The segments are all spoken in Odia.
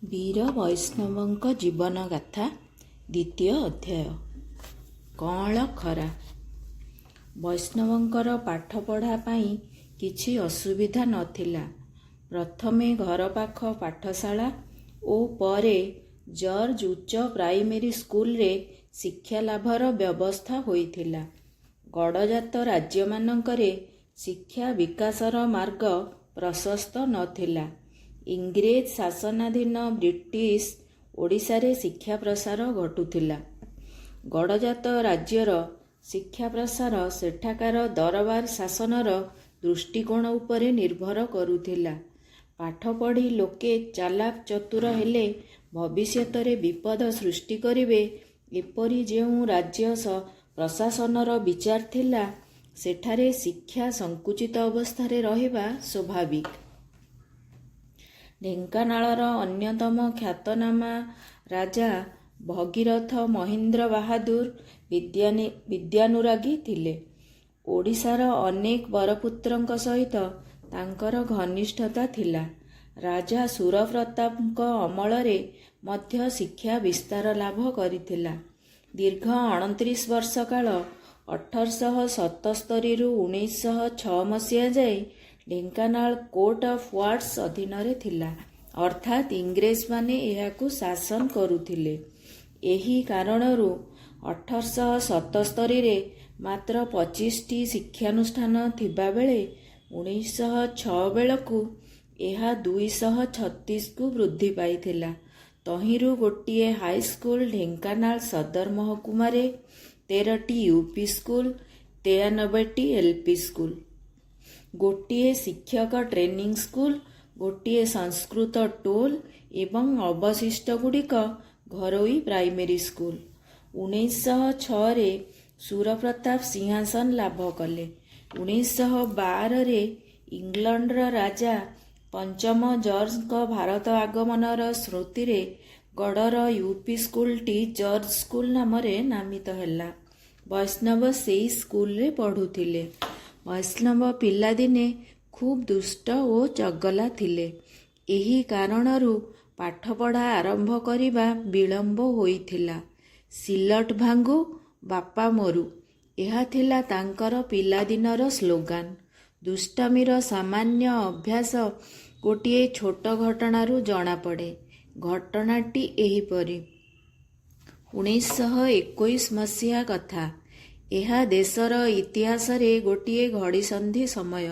ବୀର ବୈଷ୍ଣବଙ୍କ ଜୀବନଗାଥା ଦ୍ୱିତୀୟ ଅଧ୍ୟାୟ। କଅଁଳ ଖରା। ବୈଷ୍ଣବଙ୍କର ପାଠପଢ଼ା ପାଇଁ କିଛି ଅସୁବିଧା ନଥିଲା। ପ୍ରଥମେ ଘର ପାଖ ପାଠଶାଳା ଓ ପରେ ଜର୍ଜ ଉଚ୍ଚ ପ୍ରାଇମେରୀ ସ୍କୁଲରେ ଶିକ୍ଷାଲାଭର ବ୍ୟବସ୍ଥା ହୋଇଥିଲା। ଗଡ଼ଜାତ ରାଜ୍ୟମାନଙ୍କରେ ଶିକ୍ଷା ବିକାଶର ମାର୍ଗ ପ୍ରଶସ୍ତ ନଥିଲା। ଇଂରେଜ ଶାସନାଧୀନ ବ୍ରିଟିଶ ଓଡ଼ିଶାରେ ଶିକ୍ଷା ପ୍ରସାର ଘଟୁଥିଲା। ଗଡ଼ଜାତ ରାଜ୍ୟର ଶିକ୍ଷା ପ୍ରସାର ସେଠାକାର ଦରବାର ଶାସନର ଦୃଷ୍ଟିକୋଣ ଉପରେ ନିର୍ଭର କରୁଥିଲା। ପାଠ ପଢ଼ି ଲୋକେ ଚାଲାକ ଚତୁର ହେଲେ ଭବିଷ୍ୟତରେ ବିପଦ ସୃଷ୍ଟି କରିବେ, ଏପରି ଯେଉଁ ରାଜ୍ୟ ପ୍ରଶାସନର ବିଚାର ଥିଲା, ସେଠାରେ ଶିକ୍ଷା ସଙ୍କୁଚିତ ଅବସ୍ଥାରେ ରହିବା ସ୍ୱାଭାବିକ। ଢେଙ୍କାନାଳର ଅନ୍ୟତମ ଖ୍ୟାତନାମା ରାଜା ଭଗୀରଥ ମହୀନ୍ଦ୍ର ବାହାଦୁର ବିଦ୍ୟାନୁରାଗୀ ଥିଲେ। ଓଡ଼ିଶାର ଅନେକ ବରପୁତ୍ରଙ୍କ ସହିତ ତାଙ୍କର ଘନିଷ୍ଠତା ଥିଲା। ରାଜା ସୁରପ୍ରତାପଙ୍କ ଅମଳରେ ମଧ୍ୟ ଶିକ୍ଷା ବିସ୍ତାର ଲାଭ କରିଥିଲା। ଦୀର୍ଘ 29 ବର୍ଷ କାଳ 1877ରୁ 1906 ମସିହା ଯାଏ ଢେଙ୍କାନାଳ କୋର୍ଟ ଅଫ୍ ୱାର୍ଡସ ଅଧୀନରେ ଥିଲା, ଅର୍ଥାତ୍ ଇଂରେଜମାନେ ଏହାକୁ ଶାସନ କରୁଥିଲେ। ଏହି କାରଣରୁ 1877ରେ ମାତ୍ର 25ଟି ଶିକ୍ଷାନୁଷ୍ଠାନ ଥିବାବେଳେ 1906 ବେଳକୁ ଏହା 236କୁ ବୃଦ୍ଧି ପାଇଥିଲା। ତହିଁରୁ ଗୋଟିଏ ହାଇସ୍କୁଲ ଢେଙ୍କାନାଳ ସଦର ମହକୁମାରେ, 13ଟି ୟୁପି ସ୍କୁଲ, 93ଟି ଏଲ୍ପି ସ୍କୁଲ, ଗୋଟିଏ ଶିକ୍ଷକ ଟ୍ରେନିଂ ସ୍କୁଲ, ଗୋଟିଏ ସଂସ୍କୃତ ଟୋଲ୍ ଏବଂ ଅବଶିଷ୍ଟଗୁଡ଼ିକ ଘରୋଇ ପ୍ରାଇମେରୀ ସ୍କୁଲ। 1906ରେ ସୁରପ୍ରତାପ ସିଂହାସନ ଲାଭ କଲେ। 1912ରେ ଇଂଲଣ୍ଡର ରାଜା ପଞ୍ଚମ ଜର୍ଜଙ୍କ ଭାରତ ଆଗମନର ସ୍ମୃତିରେ ଗଡ଼ର ୟୁପି ସ୍କୁଲଟି ଜର୍ଜ ସ୍କୁଲ ନାମରେ ନାମିତ ହେଲା। ବୈଷ୍ଣବ ସେହି ସ୍କୁଲରେ ପଢ଼ୁଥିଲେ। ବୈଷ୍ଣବ ପିଲାଦିନେ ଖୁବ୍ ଦୁଷ୍ଟ ଓ ଚଗଲା ଥିଲେ। ଏହି କାରଣରୁ ପାଠପଢ଼ା ଆରମ୍ଭ କରିବା ବିଳମ୍ବ ହୋଇଥିଲା। ସିଲଟ ଭାଙ୍ଗୁ ବାପା ମରୁ, ଏହା ଥିଲା ତାଙ୍କର ପିଲାଦିନର ସ୍ଲୋଗାନ। ଦୁଷ୍ଟାମିର ସାମାନ୍ୟ ଅଭ୍ୟାସ ଗୋଟିଏ ଛୋଟ ଘଟଣାରୁ ଜଣାପଡ଼େ। ଘଟଣାଟି ଏହିପରି। 1921 ମସିହା କଥା। ଏହା ଦେଶର ଇତିହାସରେ ଗୋଟିଏ ଘଡ଼ିସନ୍ଧି ସମୟ।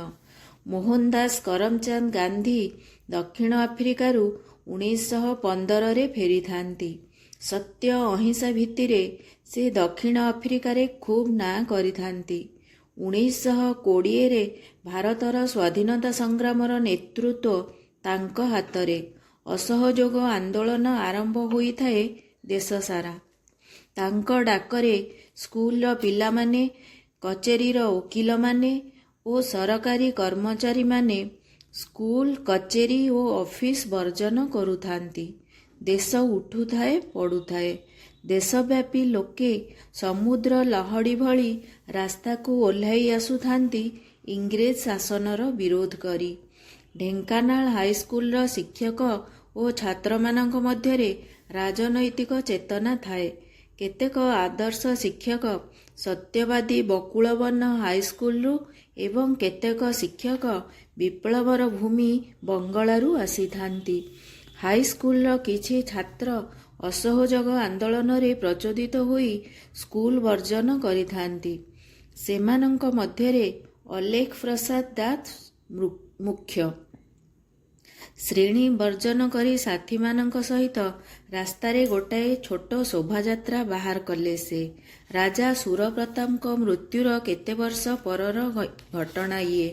ମୋହନ ଦାସ କରମଚାନ୍ଦ ଗାନ୍ଧୀ ଦକ୍ଷିଣ ଆଫ୍ରିକାରୁ 1915ରେ ଫେରିଥାନ୍ତି। ସତ୍ୟ ଅହିଂସା ଭିତ୍ତିରେ ସେ ଦକ୍ଷିଣ ଆଫ୍ରିକାରେ ଖୁବ୍ ନାଁ କରିଥାନ୍ତି। 1920ରେ ଭାରତର ସ୍ୱାଧୀନତା ସଂଗ୍ରାମର ନେତୃତ୍ୱ ତାଙ୍କ ହାତରେ। ଅସହଯୋଗ ଆନ୍ଦୋଳନ ଆରମ୍ଭ ହୋଇଥାଏ ଦେଶସାରା। ତାଙ୍କ ଡାକରେ ସ୍କୁଲର ପିଲାମାନେ, କଚେରୀର ଓକିଲମାନେ ଓ ସରକାରୀ କର୍ମଚାରୀମାନେ ସ୍କୁଲ, କଚେରୀ ଓ ଅଫିସ ବର୍ଜନ କରୁଥାନ୍ତି। ଦେଶ ଉଠୁଥାଏ, ପଡ଼ୁଥାଏ। ଦେଶବ୍ୟାପୀ ଲୋକେ ସମୁଦ୍ର ଲହଡ଼ି ଭଳି ରାସ୍ତାକୁ ଓହ୍ଲାଇ ଆସୁଥାନ୍ତି ଇଂରେଜ ଶାସନର ବିରୋଧ କରି। ଢେଙ୍କାନାଳ ହାଇସ୍କୁଲର ଶିକ୍ଷକ ଓ ଛାତ୍ରମାନଙ୍କ ମଧ୍ୟରେ ରାଜନୈତିକ ଚେତନା ଥାଏ। କେତେକ ଆଦର୍ଶ ଶିକ୍ଷକ ସତ୍ୟବାଦୀ ବକୁଳବନ ହାଇସ୍କୁଲରୁ ଏବଂ କେତେକ ଶିକ୍ଷକ ବିପ୍ଳବର ଭୂମି ବଙ୍ଗଳାରୁ ଆସିଥାନ୍ତି। ହାଇସ୍କୁଲର କିଛି ଛାତ୍ର ଅସହଯୋଗ ଆନ୍ଦୋଳନରେ ପ୍ରଚୋଦିତ ହୋଇ ସ୍କୁଲ ବର୍ଜନ କରିଥାନ୍ତି। ସେମାନଙ୍କ ମଧ୍ୟରେ ଅଲେଖ ପ୍ରସାଦ ଦାସ ମୁଖ୍ୟ। ଶ୍ରେଣୀ ବର୍ଜନ କରି ସାଥୀମାନଙ୍କ ସହିତ ରାସ୍ତାରେ ଗୋଟାଏ ଛୋଟ ଶୋଭାଯାତ୍ରା ବାହାର କଲେ ସେ। ରାଜା ସୁରପ୍ରତାପଙ୍କ ମୃତ୍ୟୁର କେତେ ବର୍ଷ ପରର ଘଟଣା ଇଏ।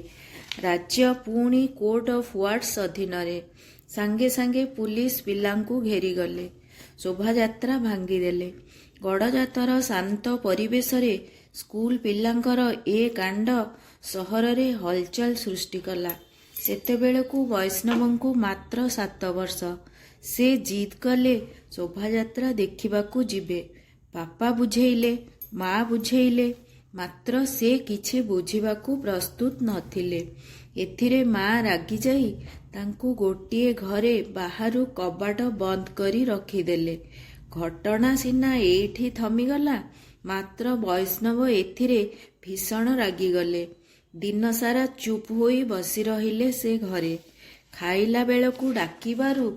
ରାଜ୍ୟ ପୁଣି କୋର୍ଟ ଅଫ୍ ୱାର୍ଡସ ଅଧୀନରେ। ସାଙ୍ଗେ ସାଙ୍ଗେ ପୁଲିସ ପିଲାଙ୍କୁ ଘେରିଗଲେ, ଶୋଭାଯାତ୍ରା ଭାଙ୍ଗିଦେଲେ। ଗଡ଼ଜାତର ଶାନ୍ତ ପରିବେଶରେ ସ୍କୁଲ ପିଲାଙ୍କର ଏ କାଣ୍ଡ ସହରରେ ହଲଚଲ ସୃଷ୍ଟି କଲା। ସେତେବେଳକୁ ବୈଷ୍ଣବଙ୍କୁ ମାତ୍ର 7 ବର୍ଷ। ସେ ଜିଦ୍ କଲେ ଶୋଭାଯାତ୍ରା ଦେଖିବାକୁ ଯିବେ। ବାପା ବୁଝେଇଲେ, ମା ବୁଝେଇଲେ, ମାତ୍ର ସେ କିଛି ବୁଝିବାକୁ ପ୍ରସ୍ତୁତ ନଥିଲେ। ଏଥିରେ ମା ରାଗିଯାଇ ତାଙ୍କୁ ଗୋଟିଏ ଘରେ ବାହାରୁ କବାଟ ବନ୍ଦ କରି ରଖିଦେଲେ। ଘଟଣା ସିନା ଏଇଠି ଥମିଗଲା, ମାତ୍ର ବୈଷ୍ଣବ ଏଥିରେ ଭୀଷଣ ରାଗିଗଲେ। ଦିନସାରା ଚୁପ୍ ହୋଇ ବସି ରହିଲେ ସେ ଘରେ। ଖାଇଲା ବେଳକୁ ଡାକିବାରୁ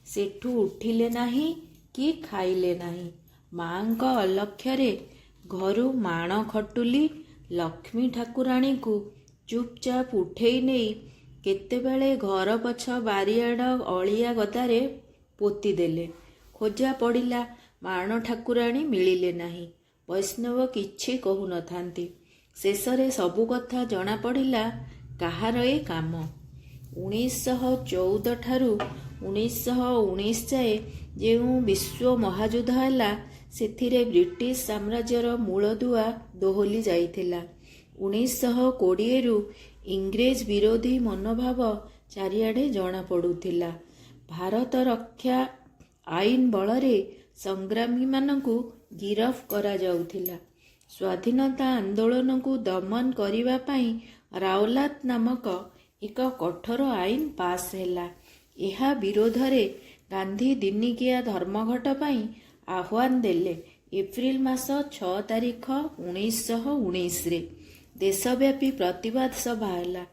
ସେଠୁ ଉଠିଲେ ନାହିଁ କି ଖାଇଲେ ନାହିଁ। ମାଙ୍କ ଅଲକ୍ଷ୍ୟରେ ଘରୁ ମାଣ ଖଟୁଲି ଲକ୍ଷ୍ମୀ ଠାକୁରାଣୀଙ୍କୁ ଚୁପଚାପ ଉଠେଇ ନେଇ କେତେବେଳେ ଘର ପଛ ବାରିଆଡ଼ ଅଳିଆ ଗଦାରେ ପୋତିଦେଲେ। ଖୋଜା ପଡ଼ିଲା, ମାଣ ଠାକୁରାଣୀ ମିଳିଲେ ନାହିଁ। ବୈଷ୍ଣବ କିଛି କହୁନଥାନ୍ତି। ଶେଷରେ ସବୁ କଥା ଜଣାପଡ଼ିଲା କାହାର ଏ କାମ। 1914 ଠାରୁ 1919 ଯାଏ ଯେଉଁ ବିଶ୍ୱ ମହାଯୁଦ୍ଧ ହେଲା, ସେଥିରେ ବ୍ରିଟିଶ ସାମ୍ରାଜ୍ୟର ମୂଳଦୁଆ ଦୋହଲି ଯାଇଥିଲା। 1920ରୁ ଇଂରେଜ ବିରୋଧୀ ମନୋଭାବ ଚାରିଆଡ଼େ ଜଣାପଡ଼ୁଥିଲା। ଭାରତ ରକ୍ଷା ଆଇନ ବଳରେ ସଂଗ୍ରାମୀମାନଙ୍କୁ ଗିରଫ କରାଯାଉଥିଲା। ସ୍ୱାଧୀନତା ଆନ୍ଦୋଳନକୁ ଦମନ କରିବା ପାଇଁ ରାଓଲାତ ନାମକ ଏକ କଠୋର ଆଇନ ପାସ୍ ହେଲା। ଏହା ବିରୋଧରେ ଗାନ୍ଧୀ ଦିନିକିଆ ଧର୍ମଘଟ ପାଇଁ ଆହ୍ୱାନ ଦେଲେ। ଏପ୍ରିଲ ମାସ 6 ତାରିଖ 1919ରେ ଦେଶବ୍ୟାପୀ ପ୍ରତିବାଦ ସଭା ହେଲା।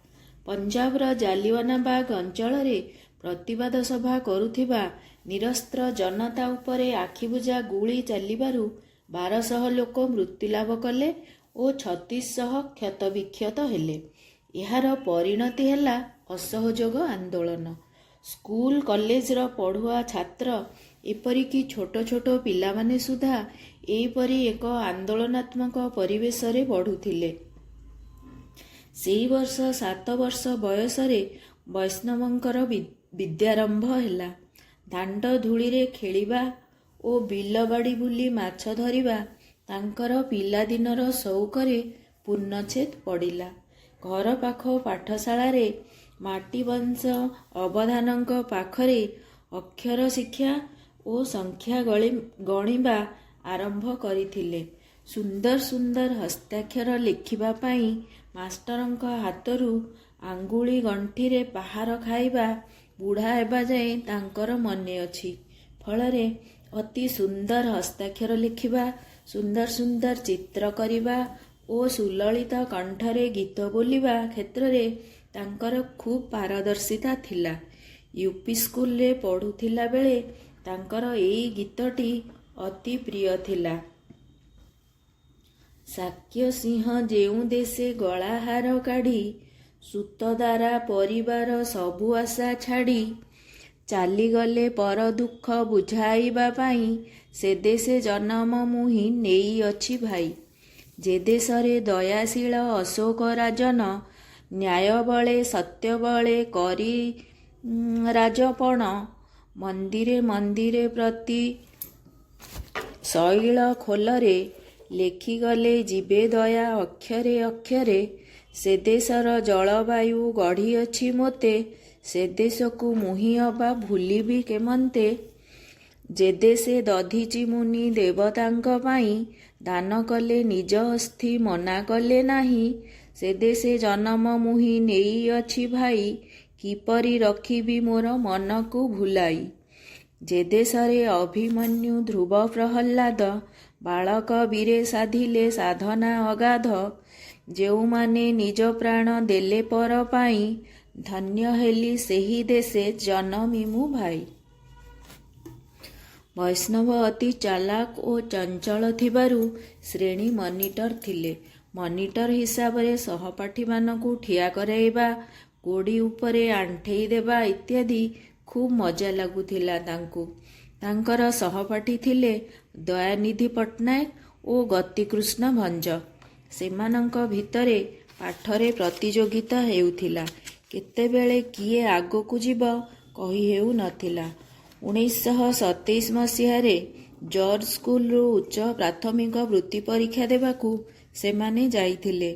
ପଞ୍ଜାବର ଜାଲିଆନାବାଗ ଅଞ୍ଚଳରେ ପ୍ରତିବାଦ ସଭା କରୁଥିବା ନିରସ୍ତ୍ର ଜନତା ଉପରେ ଆଖିବୁଜା ଗୁଳି ଚାଲିବାରୁ 1200 ଲୋକ ମୃତ୍ୟୁଲାଭ କଲେ ଓ 3600 କ୍ଷତବିକ୍ଷତ ହେଲେ। ଏହାର ପରିଣତି ହେଲା ଅସହଯୋଗ ଆନ୍ଦୋଳନ। ସ୍କୁଲ କଲେଜର ପଢ଼ୁଆ ଛାତ୍ର, ଏପରିକି ଛୋଟ ଛୋଟ ପିଲାମାନେ ସୁଦ୍ଧା ଏହିପରି ଏକ ଆନ୍ଦୋଳନାତ୍ମକ ପରିବେଶରେ ବଢ଼ୁଥିଲେ। ସେହି ବର୍ଷ 7 ବର୍ଷ ବୟସରେ ବୈଷ୍ଣବଙ୍କର ବିଦ୍ୟାରମ୍ଭ ହେଲା। ଦାଣ୍ଡ ଧୂଳିରେ ଖେଳିବା ଓ ବିଲବାଡ଼ି ବୁଲି ମାଛ ଧରିବା ତାଙ୍କର ପିଲାଦିନର ସଉକରେ ପୂର୍ଣ୍ଣଚ୍ଛେଦ ପଡ଼ିଲା। ଘର ପାଖ ପାଠଶାଳାରେ ମାଟିବଂଶ ଅବଧାନଙ୍କ ପାଖରେ ଅକ୍ଷର ଶିକ୍ଷା ଓ ସଂଖ୍ୟା ଗଣିବା ଆରମ୍ଭ କରିଥିଲେ। ସୁନ୍ଦର ସୁନ୍ଦର ହସ୍ତାକ୍ଷର ଲେଖିବା ପାଇଁ ମାଷ୍ଟରଙ୍କ ହାତରୁ ଆଙ୍ଗୁଳି ଗଣ୍ଠିରେ ପାହାର ଖାଇବା ବୁଢ଼ା ହେବା ଯାଏ ତାଙ୍କର ମନେ ଅଛି। ଫଳରେ ଅତି ସୁନ୍ଦର ହସ୍ତାକ୍ଷର ଲେଖିବା, ସୁନ୍ଦର ସୁନ୍ଦର ଚିତ୍ର କରିବା ଓ ସୁଲଳିତ କଣ୍ଠରେ ଗୀତ ବୋଲିବା କ୍ଷେତ୍ରରେ ତାଙ୍କର ଖୁବ୍ ପାରଦର୍ଶିତା ଥିଲା। ୟୁପି ସ୍କୁଲରେ ପଢ଼ୁଥିଲା ବେଳେ ତାଙ୍କର ଏଇ ଗୀତଟି ଅତି ପ୍ରିୟ ଥିଲା। ଶାକ୍ୟ ସିଂହ ଯେଉଁ ଦେଶେ ଗଳାହାର କାଢ଼ି, ସୁତଦାରା ପରିବାର ସବୁ ଆଶା ଛାଡ଼ି, ଚାଲିଗଲେ ପର ଦୁଃଖ ବୁଝାଇବା ପାଇଁ, ସେ ଦେଶେ ଜନମ ମୁହିଁ ନେଇଅଛି ଭାଇ। ଯେ ଦେଶରେ ଦୟାଶୀଳ ଅଶୋକ ରାଜନ, ନ୍ୟାୟ ବଳେ ସତ୍ୟ ବଳେ କରି ରାଜପଣ, ମନ୍ଦିରେ ମନ୍ଦିରେ ପ୍ରତି ଶୈଳ ଖୋଲରେ, ଲେଖିଗଲେ ଯିବେ ଦୟା ଅକ୍ଷରେ ଅକ୍ଷରେ, ସେ ଦେଶର ଜଳବାୟୁ ଗଢ଼ିଅଛି ମୋତେ, ସେ ଦେଶକୁ ମୁହିଁ ଅବା ଭୁଲିବି କେମନ୍ତେ। ଯେ ଦେଶେ ଦଧିଚି ମୁନି ଦେବତାଙ୍କ ପାଇଁ, ଦାନ କଲେ ନିଜ ଅସ୍ଥି ମନା କଲେ ନାହିଁ, ସେ ଦେଶେ ଜନମ ମୁହିଁ ନେଇଅଛି ଭାଇ, କିପରି ରଖିବି ମୋର ମନକୁ ଭୁଲାଇ। ଯେ ଦେଶରେ ଅଭିମନ୍ୟୁ ଧ୍ରୁବ ପ୍ରହଲ୍ଲାଦ, ବାଳକ ବୀରେ ସାଧିଲେ ସାଧନା ଅଗାଧ, ଯେଉଁମାନେ ନିଜ ପ୍ରାଣ ଦେଲେ ପର ପାଇଁ, ଧନ୍ୟ ହେଲି ସେହି ଦେଶେ ଜନମି ମୁଁ ଭାଇ। ବୈଷ୍ଣବ ଅତି ଚାଲାକ ଓ ଚଞ୍ଚଳ ଥିବାରୁ ଶ୍ରେଣୀ ମନିଟର ଥିଲେ। ମନିଟର ହିସାବରେ ସହପାଠୀମାନଙ୍କୁ ଠିଆ କରାଇବା, ଗୋଡ଼ି ଉପରେ ଆଣ୍ଠେଇ ଦେବା ଇତ୍ୟାଦି ଖୁବ୍ ମଜା ଲାଗୁଥିଲା ତାଙ୍କୁ। ତାଙ୍କର ସହପାଠୀ ଥିଲେ ଦୟାନିଧି ପଟ୍ଟନାୟକ ଓ ଗତିକୃଷ୍ଣ ଭଞ୍ଜ। ସେମାନଙ୍କ ଭିତରେ ପାଠରେ ପ୍ରତିଯୋଗିତା ହେଉଥିଲା। କେତେବେଳେ କିଏ ଆଗକୁ ଯିବ କହି ହେଉନଥିଲା। 1927 ମସିହାରେ ଜର୍ଜ ସ୍କୁଲରୁ ଉଚ୍ଚ ପ୍ରାଥମିକ ବୃତ୍ତି ପରୀକ୍ଷା ଦେବାକୁ ସେମାନେ ଯାଇଥିଲେ।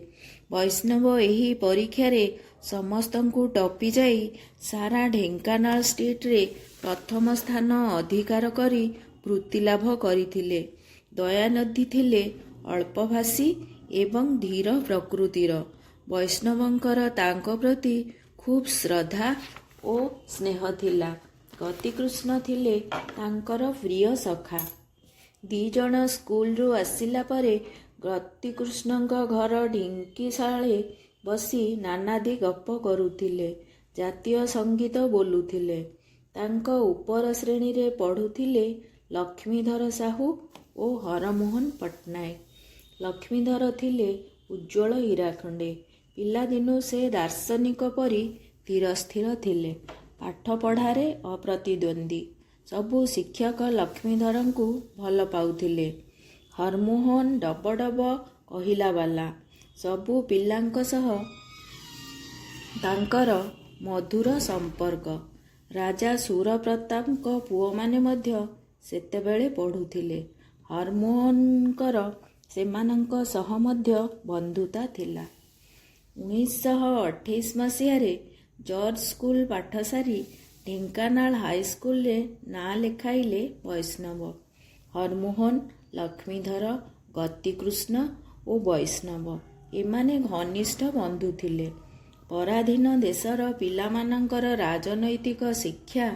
ବୈଷ୍ଣବ ଏହି ପରୀକ୍ଷାରେ ସମସ୍ତଙ୍କୁ ଟପି ଯାଇ ସାରା ଢେଙ୍କାନାଳ ଷ୍ଟେଟରେ ପ୍ରଥମ ସ୍ଥାନ ଅଧିକାର କରି ବୃତ୍ତିଲାଭ କରିଥିଲେ। ଦୟାନିଧି ଥିଲେ ଅଳ୍ପଭାଷୀ ଏବଂ ଧୀର ପ୍ରକୃତିର। ବୈଷ୍ଣବଙ୍କର ତାଙ୍କ ପ୍ରତି ଖୁବ୍ ଶ୍ରଦ୍ଧା ଓ ସ୍ନେହ ଥିଲା। ଗତିକୃଷ୍ଣ ଥିଲେ ତାଙ୍କର ପ୍ରିୟ ସଖା। 2 ଜଣ ସ୍କୁଲରୁ ଆସିଲା ପରେ ଗତିକୃଷ୍ଣଙ୍କ ଘର ଢିଙ୍କିଶାଳେ ବସି ନାନାଦି ଗପ କରୁଥିଲେ। ଜାତୀୟ ସଙ୍ଗୀତ ବୋଲୁଥିଲେ। ତାଙ୍କ ଉପର ଶ୍ରେଣୀରେ ପଢ଼ୁଥିଲେ ଲକ୍ଷ୍ମୀଧର ସାହୁ ଓ ହରମୋହନ ପଟ୍ଟନାୟକ। ଲକ୍ଷ୍ମୀଧର ଥିଲେ ଉଜ୍ଜ୍ୱଳ ହୀରାଖଣ୍ଡେ। ପିଲାଦିନୁ ସେ ଦାର୍ଶନିକ ପରି ଧୀରସ୍ଥିର ଥିଲେ। ପାଠ ପଢ଼ାରେ ଅପ୍ରତିଦ୍ୱନ୍ଦ୍ୱୀ। ସବୁ ଶିକ୍ଷକ ଲକ୍ଷ୍ମୀଧରଙ୍କୁ ଭଲ ପାଉଥିଲେ। ହରମୋହନ ଡବଡବ କହିଲାବାଲା। ସବୁ ପିଲାଙ୍କ ସହ ତାଙ୍କର ମଧୁର ସମ୍ପର୍କ। ରାଜା ସୁରପ୍ରତାପଙ୍କ ପୁଅମାନେ ମଧ୍ୟ ସେତେବେଳେ ପଢ଼ୁଥିଲେ। ହରମୋହନଙ୍କର ସେମାନଙ୍କ ସହ ମଧ୍ୟ ବନ୍ଧୁତା ଥିଲା। 1928 ମସିହାରେ ଜର୍ଜ ସ୍କୁଲ ପାଠ ସାରି ଢେଙ୍କାନାଳ ହାଇସ୍କୁଲରେ ନାଁ ଲେଖାଇଲେ ବୈଷ୍ଣବ। ହରମୋହନ, ଲକ୍ଷ୍ମୀଧର, ଗତିକୃଷ୍ଣ ଓ ବୈଷ୍ଣବ ଏମାନେ ଘନିଷ୍ଠ ବନ୍ଧୁ ଥିଲେ। ପରାଧୀନ ଦେଶର ପିଲାମାନଙ୍କର ରାଜନୈତିକ ଶିକ୍ଷା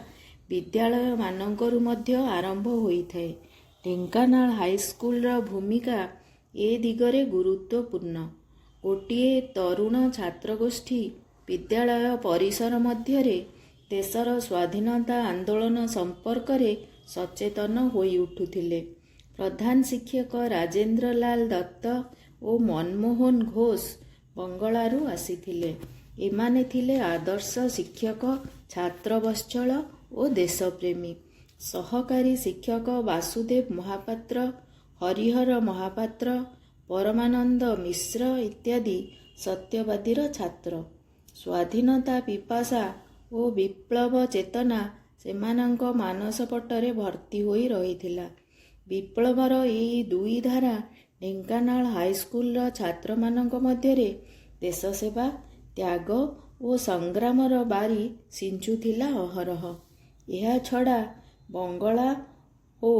ବିଦ୍ୟାଳୟମାନଙ୍କରୁ ମଧ୍ୟ ଆରମ୍ଭ ହୋଇଥାଏ। ଢେଙ୍କାନାଳ ହାଇସ୍କୁଲର ଭୂମିକା ଏ ଦିଗରେ ଗୁରୁତ୍ୱପୂର୍ଣ୍ଣ। ଗୋଟିଏ ତରୁଣ ଛାତ୍ରଗୋଷ୍ଠୀ ବିଦ୍ୟାଳୟ ପରିସର ମଧ୍ୟରେ ଦେଶର ସ୍ୱାଧୀନତା ଆନ୍ଦୋଳନ ସମ୍ପର୍କରେ ସଚେତନ ହୋଇ ଉଠୁଥିଲେ। ପ୍ରଧାନ ଶିକ୍ଷକ ରାଜେନ୍ଦ୍ରଲାଲ ଦତ୍ତ ଓ ମନମୋହନ ଘୋଷ ବଙ୍ଗଳାରୁ ଆସିଥିଲେ। ଏମାନେ ଥିଲେ ଆଦର୍ଶ ଶିକ୍ଷକ, ଛାତ୍ରବତ୍ସଳ ଓ ଦେଶପ୍ରେମୀ। ସହକାରୀ ଶିକ୍ଷକ ବାସୁଦେବ ମହାପାତ୍ର, ହରିହର ମହାପାତ୍ର, ପରମାନନ୍ଦ ମିଶ୍ର ଇତ୍ୟାଦି ସତ୍ୟବାଦୀର ଛାତ୍ର। ସ୍ୱାଧୀନତା ପିପାସା ଓ ବିପ୍ଳବ ଚେତନା ସେମାନଙ୍କ ମାନସପଟରେ ଭର୍ତ୍ତି ହୋଇ ରହିଥିଲା। ବିପ୍ଳବର ଏହି 2 ଧାରା ଢେଙ୍କାନାଳ ହାଇସ୍କୁଲର ଛାତ୍ରମାନଙ୍କ ମଧ୍ୟରେ ଦେଶସେବା, ତ୍ୟାଗ ଓ ସଂଗ୍ରାମର ବାରି ସିଞ୍ଚୁଥିଲା ଅହରହ। ଏହାଛଡ଼ା ବଙ୍ଗଳା ଓ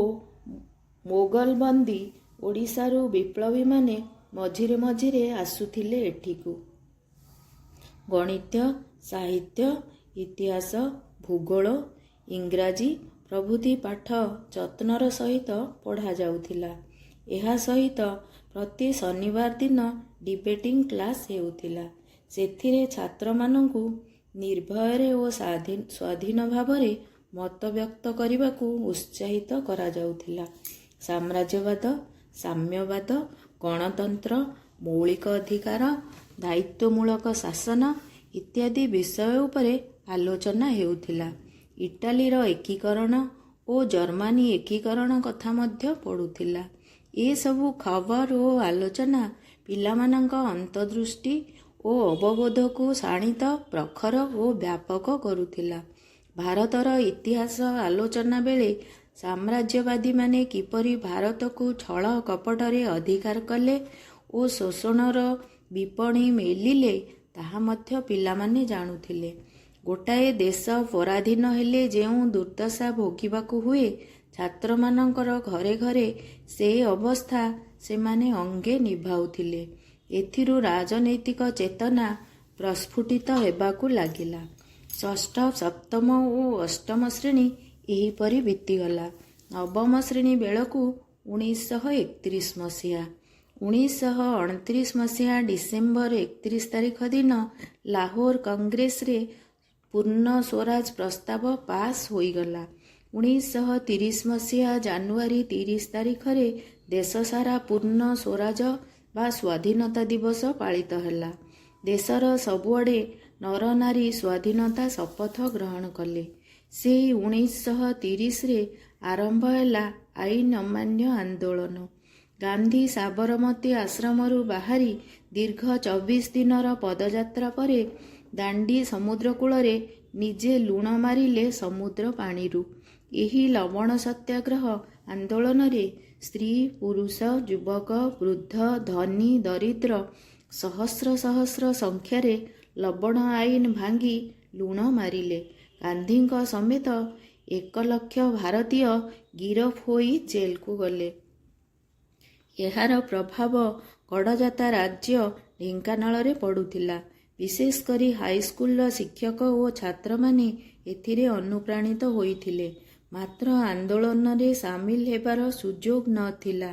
ମୋଗଲବନ୍ଦୀ ଓଡ଼ିଶାରୁ ବିପ୍ଳବୀମାନେ ମଝିରେ ମଝିରେ ଆସୁଥିଲେ ଏଠିକୁ। ଗଣିତ, ସାହିତ୍ୟ, ଇତିହାସ, ଭୂଗୋଳ, ଇଂରାଜୀ ପ୍ରଭୃତି ପାଠ ଯତ୍ନର ସହିତ ପଢ଼ାଯାଉଥିଲା। ଏହା ସହିତ ପ୍ରତି ଶନିବାର ଦିନ ଡିବେଟିଂ କ୍ଲାସ୍ ହେଉଥିଲା। ସେଥିରେ ଛାତ୍ରମାନଙ୍କୁ ନିର୍ଭୟରେ ଓ ସ୍ୱାଧୀନ ଭାବରେ ମତବ୍ୟକ୍ତ କରିବାକୁ ଉତ୍ସାହିତ କରାଯାଉଥିଲା। ସାମ୍ରାଜ୍ୟବାଦ, ସାମ୍ୟବାଦ, ଗଣତନ୍ତ୍ର, ମୌଳିକ ଅଧିକାର, ଦାୟିତ୍ୱମୂଳକ ଶାସନ ଇତ୍ୟାଦି ବିଷୟ ଉପରେ ଆଲୋଚନା ହେଉଥିଲା। ଇଟାଲୀର ଏକୀକରଣ ଓ ଜର୍ମାନୀ ଏକୀକରଣ କଥା ମଧ୍ୟ ପଡ଼ୁଥିଲା। ଏସବୁ ଖବର ଓ ଆଲୋଚନା ପିଲାମାନଙ୍କ ଅନ୍ତର୍ଦୃଷ୍ଟି ଓ ଅବବୋଧକୁ ଶାଣିତ, ପ୍ରଖର ଓ ବ୍ୟାପକ କରୁଥିଲା। ଭାରତର ଇତିହାସ ଆଲୋଚନା ବେଳେ ସାମ୍ରାଜ୍ୟବାଦୀମାନେ କିପରି ଭାରତକୁ ଛଳ କପଟରେ ଅଧିକାର କଲେ ଓ ଶୋଷଣର ବିପଣି ମେଲିଲେ ତାହା ମଧ୍ୟ ପିଲାମାନେ ଜାଣୁଥିଲେ। ଗୋଟାଏ ଦେଶ ପରାଧୀନ ହେଲେ ଯେଉଁ ଦୁର୍ଦ୍ଦଶା ଭୋଗିବାକୁ ହୁଏ, ଛାତ୍ରମାନଙ୍କର ଘରେ ଘରେ ସେ ଅବସ୍ଥା ସେମାନେ ଅଙ୍ଗେ ନିଭାଉଥିଲେ। ଏଥିରୁ ରାଜନୈତିକ ଚେତନା ପ୍ରସ୍ଫୁଟିତ ହେବାକୁ ଲାଗିଲା। ଷଷ୍ଠ, ସପ୍ତମ ଓ ଅଷ୍ଟମ ଶ୍ରେଣୀ ଏହିପରି ବିତିଗଲା। ନବମ ଶ୍ରେଣୀ ବେଳକୁ 1931 ମସିହା। 1929 ମସିହା ଡିସେମ୍ବର 31 ତାରିଖ ଦିନ ଲାହୋର କଂଗ୍ରେସରେ ପୂର୍ଣ୍ଣ ସ୍ୱରାଜ ପ୍ରସ୍ତାବ ପାସ୍ ହୋଇଗଲା। 1930 ମସିହା ଜାନୁଆରୀ 30 ତାରିଖରେ ଦେଶସାରା ପୂର୍ଣ୍ଣ ସ୍ୱରାଜ ବା ସ୍ୱାଧୀନତା ଦିବସ ପାଳିତ ହେଲା। ଦେଶର ସବୁଆଡ଼େ ନରନାରୀ ସ୍ୱାଧୀନତା ଶପଥ ଗ୍ରହଣ କଲେ। ସେହି 1930ରେ ଆରମ୍ଭ ହେଲା ଆଇନ ଅମାନ୍ୟ ଆନ୍ଦୋଳନ। ଗାନ୍ଧୀ ସାବରମତୀ ଆଶ୍ରମରୁ ବାହାରି ଦୀର୍ଘ 24 ଦିନର ପଦଯାତ୍ରା ପରେ ଦାଣ୍ଡି ସମୁଦ୍ରକୂଳରେ ନିଜେ ଲୁଣ ମାରିଲେ ସମୁଦ୍ର ପାଣିରୁ। ଏହି ଲବଣ ସତ୍ୟାଗ୍ରହ ଆନ୍ଦୋଳନରେ ସ୍ତ୍ରୀ, ପୁରୁଷ, ଯୁବକ, ବୃଦ୍ଧ, ଧନୀ, ଦରିଦ୍ର ସହସ୍ର ସହସ୍ର ସଂଖ୍ୟାରେ ଲବଣ ଆଇନ ଭାଙ୍ଗି ଲୁଣ ମାରିଲେ। ଗାନ୍ଧୀଙ୍କ ସମେତ 1 ଲକ୍ଷ ଭାରତୀୟ ଗିରଫ ହୋଇ ଜେଲକୁ ଗଲେ। ଏହାର ପ୍ରଭାବ ଗଡ଼ଜାତ ରାଜ୍ୟ ଢେଙ୍କାନାଳରେ ପଡ଼ୁଥିଲା। ବିଶେଷ କରି ହାଇସ୍କୁଲର ଶିକ୍ଷକ ଓ ଛାତ୍ରମାନେ ଏଥିରେ ଅନୁପ୍ରାଣିତ ହୋଇଥିଲେ। ମାତ୍ର ଆନ୍ଦୋଳନରେ ସାମିଲ ହେବାର ସୁଯୋଗ ନଥିଲା।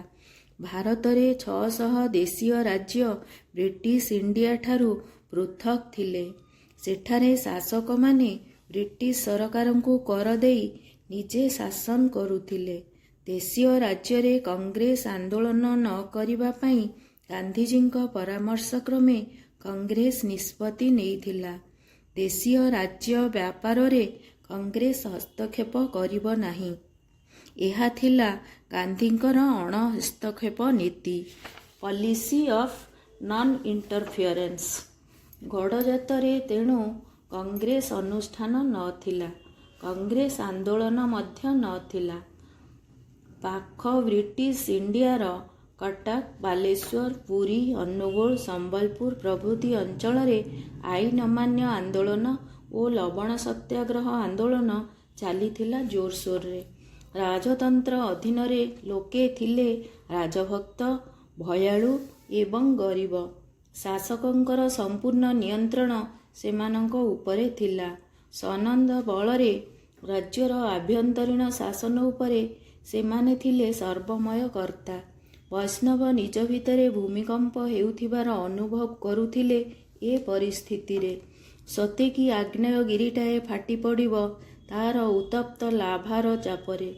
ଭାରତରେ 600 ଦେଶୀୟ ରାଜ୍ୟ ବ୍ରିଟିଶ ଇଣ୍ଡିଆଠାରୁ ପୃଥକ୍ ଥିଲେ। ସେଠାରେ ଶାସକମାନେ ବ୍ରିଟିଶ ସରକାରଙ୍କୁ କର ଦେଇ ନିଜେ ଶାସନ କରୁଥିଲେ। ଦେଶୀୟ ରାଜ୍ୟରେ କଂଗ୍ରେସ ଆନ୍ଦୋଳନ ନ କରିବା ପାଇଁ ଗାନ୍ଧିଜୀଙ୍କ ପରାମର୍ଶ କ୍ରମେ କଂଗ୍ରେସ ନିଷ୍ପତ୍ତି ନେଇଥିଲା। ଦେଶୀୟ ରାଜ୍ୟ ବ୍ୟାପାରରେ କଂଗ୍ରେସ ହସ୍ତକ୍ଷେପ କରିବ ନାହିଁ। ଏହା ଥିଲା ଗାନ୍ଧୀଙ୍କର ଅଣ-ହସ୍ତକ୍ଷେପ ନୀତି, ପଲିସି ଅଫ୍ ନନ୍ ଇଣ୍ଟରଫିୟରେନ୍ସ। ଗଡ଼ଜାତରେ ତେଣୁ କଂଗ୍ରେସ ଅନୁଷ୍ଠାନ ନଥିଲା। କଂଗ୍ରେସ ଆନ୍ଦୋଳନ ମଧ୍ୟ ନଥିଲା। ପାଖ ବ୍ରିଟିଶ ଇଣ୍ଡିଆର କଟକ, ବାଲେଶ୍ୱର, ପୁରୀ, ଅନୁଗୁଳ, ସମ୍ବଲପୁର ପ୍ରଭୃତି ଅଞ୍ଚଳରେ ଆଇନ ଅମାନ୍ୟ ଆନ୍ଦୋଳନ ଓ ଲବଣ ସତ୍ୟାଗ୍ରହ ଆନ୍ଦୋଳନ ଚାଲିଥିଲା ଜୋରସୋରରେ। ରାଜତନ୍ତ୍ର ଅଧୀନରେ ଲୋକେ ଥିଲେ ରାଜଭକ୍ତ, ଭୟାଳୁ ଏବଂ ଗରିବ। ଶାସକଙ୍କର ସମ୍ପୂର୍ଣ୍ଣ ନିୟନ୍ତ୍ରଣ ସେମାନଙ୍କ ଉପରେ ଥିଲା। ସନନ୍ଦ ବଳରେ ରାଜ୍ୟର ଆଭ୍ୟନ୍ତରୀଣ ଶାସନ ଉପରେ ସେମାନେ ଥିଲେ ସର୍ବମୟ କର୍ତ୍ତା। ବୈଷ୍ଣବ ନିଜ ଭିତରେ ଭୂମିକମ୍ପ ହେଉଥିବାର ଅନୁଭବ କରୁଥିଲେ। ଏ ପରିସ୍ଥିତିରେ ସତେକି ଆଗ୍ନେୟଗିରିଟାଏ ଫାଟି ପଡ଼ିବ ତାହାର ଉତ୍ତପ୍ତ ଲାଭାର ଚାପରେ।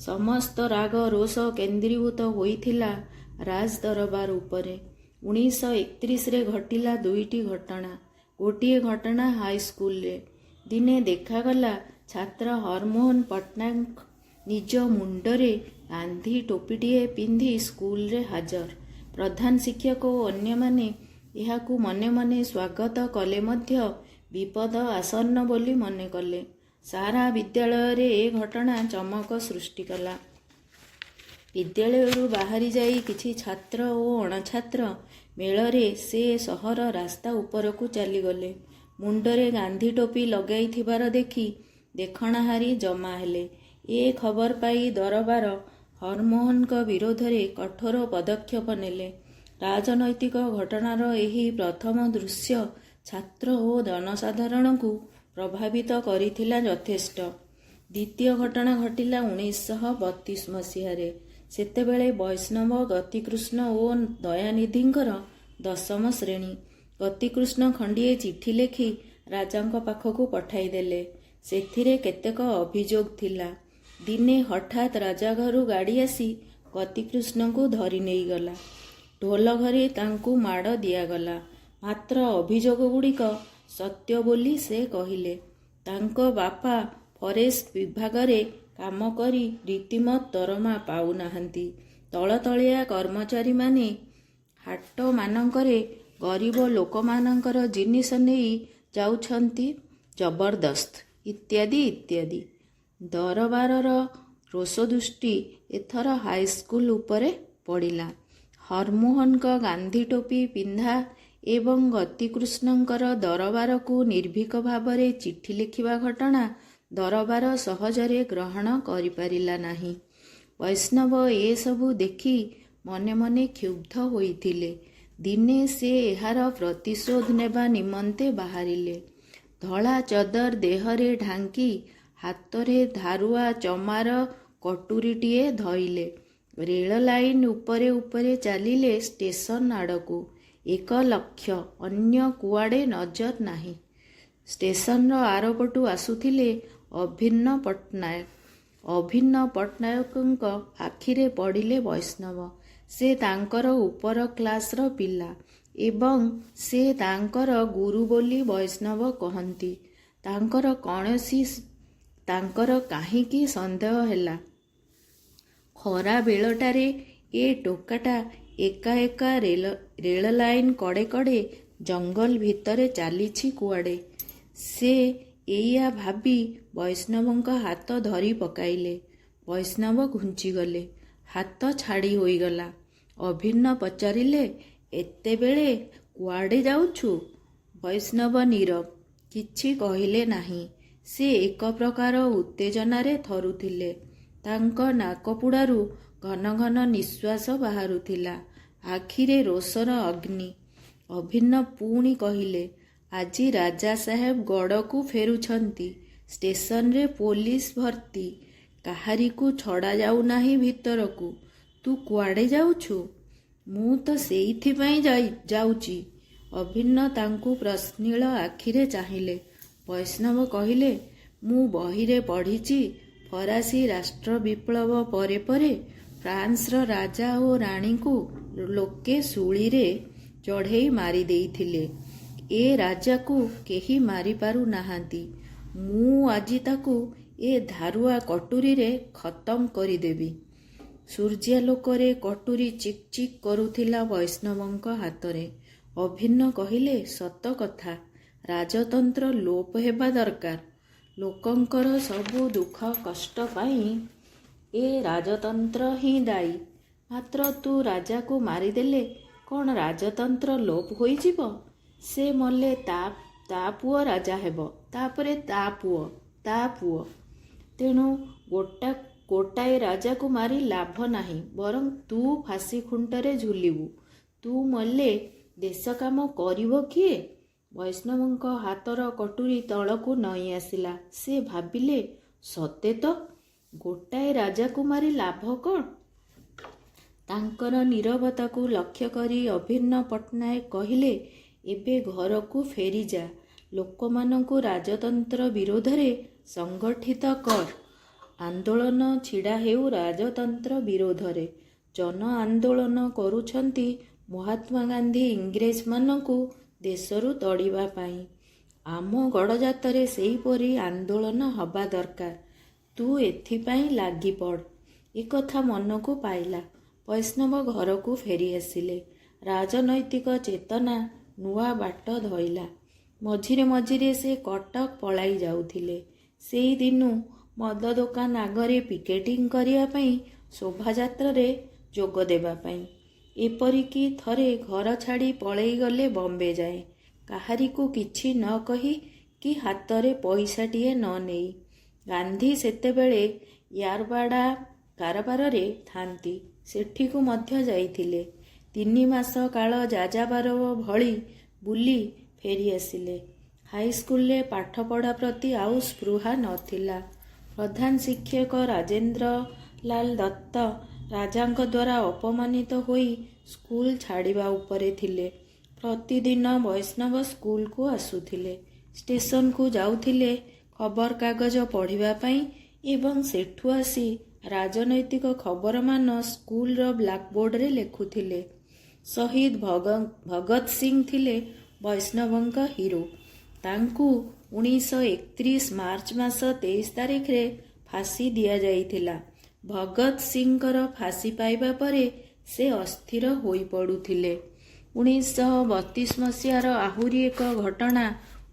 ସମସ୍ତ ରାଗ ରୋଷ କେନ୍ଦ୍ରୀଭୂତ ହୋଇଥିଲା ରାଜଦରବାର ଉପରେ। 1931ରେ ଘଟିଲା ଦୁଇଟି ଘଟଣା। ଗୋଟିଏ ଘଟଣା ହାଇସ୍କୁଲରେ। ଦିନେ ଦେଖାଗଲା ଛାତ୍ର ହରମୋହନ ପଟ୍ଟନାୟକ ନିଜ ମୁଣ୍ଡରେ ଗାନ୍ଧୀ ଟୋପିଟିଏ ପିନ୍ଧି ସ୍କୁଲରେ ହାଜର। ପ୍ରଧାନ ଶିକ୍ଷକ ଓ ଅନ୍ୟମାନେ ଏହାକୁ ମନେ ମନେ ସ୍ୱାଗତ କଲେ ମଧ୍ୟ ବିପଦ ଆସନ୍ନ ବୋଲି ମନେ କଲେ। ସାରା ବିଦ୍ୟାଳୟରେ ଏ ଘଟଣା ଚମକ ସୃଷ୍ଟି କଲା। ବିଦ୍ୟାଳୟରୁ ବାହାରି ଯାଇ କିଛି ଛାତ୍ର ଓ ଅଣଛାତ୍ର ମେଳରେ ସେ ସହର ରାସ୍ତା ଉପରକୁ ଚାଲିଗଲେ। ମୁଣ୍ଡରେ ଗାନ୍ଧୀ ଟୋପି ଲଗାଇଥିବାର ଦେଖି ଦେଖଣାହାରୀ ଜମା ହେଲେ। ଏ ଖବର ପାଇ ଦରବାର ହରମୋହନଙ୍କ ବିରୋଧରେ କଠୋର ପଦକ୍ଷେପ ନେଲେ। ରାଜନୈତିକ ଘଟଣାର ଏହି ପ୍ରଥମ ଦୃଶ୍ୟ ଛାତ୍ର ଓ ଜନସାଧାରଣଙ୍କୁ ପ୍ରଭାବିତ କରିଥିଲା ଯଥେଷ୍ଟ। ଦ୍ୱିତୀୟ ଘଟଣା ଘଟିଲା 1932 ମସିହାରେ। ସେତେବେଳେ ବୈଷ୍ଣବ, ଗତିକୃଷ୍ଣ ଓ ଦୟାନିଧିଙ୍କର 10ମ ଶ୍ରେଣୀ। ଗତିକୃଷ୍ଣ ଖଣ୍ଡିଏ ଚିଠି ଲେଖି ରାଜାଙ୍କ ପାଖକୁ ପଠାଇଦେଲେ। ସେଥିରେ କେତେକ ଅଭିଯୋଗ ଥିଲା। ଦିନେ ହଠାତ୍ ରାଜା ଘରୁ ଗାଡ଼ି ଆସି ଗତିକୃଷ୍ଣଙ୍କୁ ଧରି ନେଇଗଲା। ଢୋଲ ଘରେ ତାଙ୍କୁ ମାଡ଼ ଦିଆଗଲା। ମାତ୍ର ଅଭିଯୋଗଗୁଡ଼ିକ ସତ୍ୟ ବୋଲି ସେ କହିଲେ। ତାଙ୍କ ବାପା ଫରେଷ୍ଟ ବିଭାଗରେ କାମ କରି ରୀତିମତ ଦରମା ପାଉନାହାନ୍ତି। ତଳତଳିଆ କର୍ମଚାରୀମାନେ ହାଟମାନଙ୍କରେ ଗରିବ ଲୋକମାନଙ୍କର ଜିନିଷ ନେଇ ଯାଉଛନ୍ତି ଜବରଦସ୍ତ, ଇତ୍ୟାଦି ଇତ୍ୟାଦି। ଦରବାରର ରୋଷଦୃଷ୍ଟି ଏଥର ହାଇସ୍କୁଲ ଉପରେ ପଡ଼ିଲା। ହରମୋହନଙ୍କ ଗାନ୍ଧୀ ଟୋପି ପିନ୍ଧା ଏବଂ ଗତିକୃଷ୍ଣଙ୍କର ଦରବାରକୁ ନିର୍ଭୀକ ଭାବରେ ଚିଠି ଲେଖିବା ଘଟଣା ଦରବାର ସହଜରେ ଗ୍ରହଣ କରିପାରିଲା ନାହିଁ। ବୈଷ୍ଣବ ଏସବୁ ଦେଖି ମନେ ମନେ କ୍ଷୁବ୍ଧ ହୋଇଥିଲେ। ଦିନେ ସେ ଏହାର ପ୍ରତିଶୋଧ ନେବା ନିମନ୍ତେ ବାହାରିଲେ। ଧଳା ଚଦର ଦେହରେ ଢାଙ୍କି ହାତରେ ଧାରୁଆ ଚମାର କଟୁରୀଟିଏ ଧଇଲେ। ରେଳ ଲାଇନ ଉପରେ ଉପରେ ଚାଲିଲେ ଷ୍ଟେସନ ଆଡ଼କୁ। ଏକ ଲକ୍ଷ୍ୟ, ଅନ୍ୟ କୁଆଡ଼େ ନଜର ନାହିଁ। ଷ୍ଟେସନର ଆରପଟୁ ଆସୁଥିଲେ ଅଭିନ୍ନ ପଟ୍ଟନାୟକ। ଅଭିନ୍ନ ପଟ୍ଟନାୟକଙ୍କ ଆଖିରେ ପଡ଼ିଲେ ବୈଷ୍ଣବ। ସେ ତାଙ୍କର ଉପର କ୍ଲାସର ପିଲା ଏବଂ ସେ ତାଙ୍କର ଗୁରୁ ବୋଲି ବୈଷ୍ଣବ କହନ୍ତି। ତାଙ୍କର କାହିଁକି ସନ୍ଦେହ ହେଲା? ଖରା ବେଳଟାରେ ଏ ଟୋକାଟା ଏକା ଏକା ରେଳ ଲାଇନ କଡ଼େ କଡ଼େ ଜଙ୍ଗଲ ଭିତରେ ଚାଲିଛି କୁଆଡ଼େ। ସେ ଏଇଆ ଭାବି ବୈଷ୍ଣବଙ୍କ ହାତ ଧରି ପକାଇଲେ। ବୈଷ୍ଣବ ଘୁଞ୍ଚିଗଲେ। ହାତ ଛାଡ଼ି ହୋଇଗଲା। ଅଭିନ୍ନ ପଚାରିଲେ, ଏତେବେଳେ କୁଆଡ଼େ ଯାଉଛୁ? ବୈଷ୍ଣବ ନୀରବ, କିଛି କହିଲେ ନାହିଁ। ସେ ଏକ ପ୍ରକାର ଉତ୍ତେଜନାରେ ଥରୁଥିଲେ। ତାଙ୍କ ନାକପୁଡ଼ାରୁ ଘନ ଘନ ନିଶ୍ୱାସ ବାହାରୁଥିଲା। ଆଖିରେ ରୋଷର ଅଗ୍ନି। ଅଭିନ୍ନ ପୁଣି କହିଲେ, ଆଜି ରାଜା ସାହେବ ଗଡ଼କୁ ଫେରୁଛନ୍ତି। ଷ୍ଟେସନରେ ପୋଲିସ ଭର୍ତ୍ତି। କାହାରିକୁ ଛଡ଼ାଯାଉ ନାହିଁ ଭିତରକୁ। ତୁ କୁଆଡ଼େ ଯାଉଛୁ? ମୁଁ ତ ସେଇଥିପାଇଁ ଯାଉଛି। ଅଭିନ୍ନ ତାଙ୍କୁ ପ୍ରଶ୍ନିଳ ଆଖିରେ ଚାହିଁଲେ। ବୈଷ୍ଣବ କହିଲେ, ମୁଁ ବହିରେ ପଢ଼ିଛି, ଫରାସୀ ରାଷ୍ଟ୍ର ବିପ୍ଳବ ପରେ ପରେ ଫ୍ରାନ୍ସର ରାଜା ଓ ରାଣୀଙ୍କୁ ଲୋକେ ଶୂଳୀରେ ଚଢ଼େଇ ମାରି ଦେଇଥିଲେ। ଏ ରାଜାକୁ କେହି ମାରିପାରୁ ନାହାନ୍ତି। ମୁଁ ଆଜି ତାକୁ ଏ ଧାରୁଆ କଟୁରୀରେ ଖତମ କରିଦେବି। ସୂର୍ଯ୍ୟାଲୋକରେ କଟୁରୀ ଚିକ୍ ଚିକ୍ କରୁଥିଲା ବୈଷ୍ଣବଙ୍କ ହାତରେ। ଅଭିନ୍ନ କହିଲେ, ସତ କଥା, ରାଜତନ୍ତ୍ର ଲୋପ ହେବା ଦରକାର। ଲୋକଙ୍କର ସବୁ ଦୁଃଖ କଷ୍ଟ ପାଇଁ ଏ ରାଜତନ୍ତ୍ର ହିଁ ଦାୟୀ। ମାତ୍ର ତୁ ରାଜାକୁ ମାରିଦେଲେ କ'ଣ ରାଜତନ୍ତ୍ର ଲୋପ ହୋଇଯିବ? ସେ ମଲେ ତା ପୁଅ ରାଜା ହେବ, ତାପରେ ତା ପୁଅ। ତେଣୁ ଗୋଟାଏ ରାଜାକୁ ମାରି ଲାଭ ନାହିଁ, ବରଂ ତୁ ଫାଶୀ ଖୁଣ୍ଟରେ ଝୁଲିବୁ। ତୁ ମଲେ ଦେଶ କାମ କରିବ କିଏ? ବୈଷ୍ଣବଙ୍କ ହାତର କଟୁରୀ ତଳକୁ ନଇଁ ଆସିଲା। ସେ ଭାବିଲେ, ସତେ ତ, ଗୋଟାଏ ରାଜାକୁ ମାରି ଲାଭ କ'ଣ? ତାଙ୍କର ନୀରବତାକୁ ଲକ୍ଷ୍ୟ କରି ଅଭିନ୍ନ ପଟ୍ଟନାୟକ କହିଲେ, ଏବେ ଘରକୁ ଫେରିଯା। ଲୋକମାନଙ୍କୁ ରାଜତନ୍ତ୍ର ବିରୋଧରେ ସଂଗଠିତ କର। ଆନ୍ଦୋଳନ ଛିଡ଼ା ହେଉ ରାଜତନ୍ତ୍ର ବିରୋଧରେ। ଜନ ଆନ୍ଦୋଳନ କରୁଛନ୍ତି ମହାତ୍ମା ଗାନ୍ଧୀ ଇଂରେଜମାନଙ୍କୁ ଦେଶରୁ ତଡ଼ିବା ପାଇଁ। ଆମ ଗଡ଼ଜାତରେ ସେହିପରି ଆନ୍ଦୋଳନ ହେବା ଦରକାର। ତୁ ଏଥିପାଇଁ ଲାଗିପଡ଼। ଏକଥା ମନକୁ ପାଇଲା। ବୈଷ୍ଣବ ଘରକୁ ଫେରିଆସିଲେ। ରାଜନୈତିକ ଚେତନା ନୂଆ ବାଟ ଧଇଲା। ମଝିରେ ମଝିରେ ସେ କଟକ ପଳାଇ ଯାଉଥିଲେ। ସେଇଦିନୁ ମଦ ଦୋକାନ ଆଗରେ ପିକେଟିଂ କରିବା ପାଇଁ, ଶୋଭାଯାତ୍ରାରେ ଯୋଗ ଦେବା ପାଇଁ। ଏପରିକି ଥରେ ଘର ଛାଡ଼ି ପଳେଇ ଗଲେ ବମ୍ବେ ଯାଏ, କାହାରିକୁ କିଛି ନ କହି କି ହାତରେ ପଇସାଟିଏ ନ ନେଇ। ଗାନ୍ଧୀ ସେତେବେଳେ ୟାରବାଡ଼ା କାରବାରରେ ଥାନ୍ତି। ସେଠିକୁ ମଧ୍ୟ ଯାଇଥିଲେ। 3 ମାସ କାଳ ଯାଯାବର ଭଳି ବୁଲି ଫେରିଆସିଲେ। ହାଇସ୍କୁଲରେ ପାଠପଢ଼ା ପ୍ରତି ଆଉ ସ୍ପୃହା ନଥିଲା। ପ୍ରଧାନ ଶିକ୍ଷକ ରାଜେନ୍ଦ୍ର ଲାଲ ଦତ୍ତ ରାଜାଙ୍କ ଦ୍ୱାରା ଅପମାନିତ ହୋଇ ସ୍କୁଲ ଛାଡ଼ିବା ଉପରେ ଥିଲେ। ପ୍ରତିଦିନ ବୈଷ୍ଣବ ସ୍କୁଲକୁ ଆସୁଥିଲେ। ଷ୍ଟେସନକୁ ଯାଉଥିଲେ ଖବରକାଗଜ ପଢ଼ିବା ପାଇଁ ଏବଂ ସେଠୁ ଆସି ରାଜନୈତିକ ଖବରମାନ ସ୍କୁଲର ବ୍ଲାକବୋର୍ଡରେ ଲେଖୁଥିଲେ। ଶହୀଦ ଭଗତ ସିଂ ଥିଲେ ବୈଷ୍ଣବଙ୍କ ହିରୋ। ତାଙ୍କୁ 1931 ମାର୍ଚ୍ଚ ମାସ 23 ତାରିଖରେ ଫାଶୀ ଦିଆଯାଇଥିଲା। ଭଗତ ସିଂଙ୍କର ଫାଶୀ ପାଇବା ପରେ ସେ ଅସ୍ଥିର ହୋଇପଡ଼ୁଥିଲେ। 1932 ମସିହାର ଆହୁରି ଏକ ଘଟଣା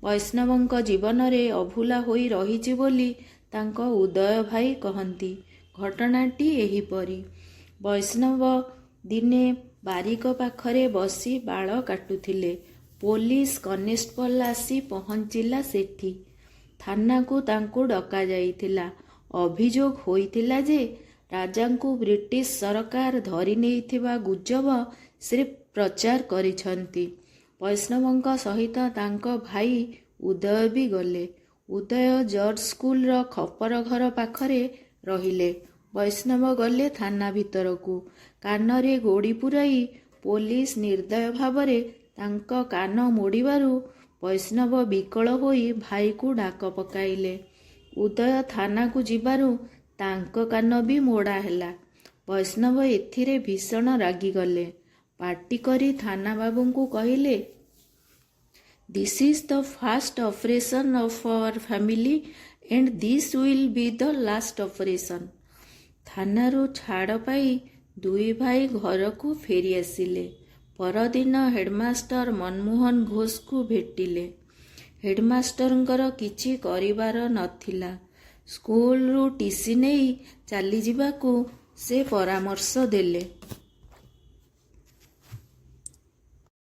ବୈଷ୍ଣବଙ୍କ ଜୀବନରେ ଅଭୁଲା ହୋଇ ରହିଛି ବୋଲି ତାଙ୍କ ଉଦୟ ଭାଇ କହନ୍ତି। ଘଟଣାଟି ଏହିପରି। ବୈଷ୍ଣବ ଦିନେ ବାରିକ ପାଖରେ ବସି ବାଳ କାଟୁଥିଲେ। ପୋଲିସ କନେଷ୍ଟବଳ ଆସି ପହଞ୍ଚିଲା ସେଠି। ଥାନାକୁ ତାଙ୍କୁ ଡକାଯାଇଥିଲା। ଅଭିଯୋଗ ହୋଇଥିଲା ଯେ ରାଜାଙ୍କୁ ବ୍ରିଟିଶ ସରକାର ଧରି ନେଇଥିବା ଗୁଜବ ସେ ପ୍ରଚାର କରିଛନ୍ତି। ବୈଷ୍ଣବଙ୍କ ସହିତ ତାଙ୍କ ଭାଇ ଉଦୟ ବି ଗଲେ। ଉଦୟ ଜର୍ଜ ସ୍କୁଲର ଖପର ଘର ପାଖରେ ରହିଲେ। ବୈଷ୍ଣବ ଗଲେ ଥାନା ଭିତରକୁ। କାନରେ ଗୋଡ଼ି ପୁରାଇ ପୋଲିସ ନିର୍ଦ୍ଦୟ ଭାବରେ ତାଙ୍କ କାନ ମୋଡ଼ିବାରୁ ବୈଷ୍ଣବ ବିକଳ ହୋଇ ଭାଇକୁ ଡାକ ପକାଇଲେ। ଉଦୟ ଥାନାକୁ ଯିବାରୁ ତାଙ୍କ କାନ ବି ମୋଡ଼ା ହେଲା। ବୈଷ୍ଣବ ଏଥିରେ ଭୀଷଣ ରାଗିଗଲେ। ପାଟି କରି ଥାନା ବାବୁଙ୍କୁ କହିଲେ, this is the first operation of our family and this will be the last operation. ଥାନାରୁ ଛାଡ଼ ପାଇ ଦୁଇ ଭାଇ ଘରକୁ ଫେରିଆସିଲେ। ପରଦିନ ହେଡମାଷ୍ଟର ମନମୋହନ ଘୋଷଙ୍କୁ ଭେଟିଲେ। ହେଡମାଷ୍ଟରଙ୍କର କିଛି କରିବାର ନଥିଲା। ସ୍କୁଲରୁ ଟିସି ନେଇ ଚାଲିଯିବାକୁ ସେ ପରାମର୍ଶ ଦେଲେ।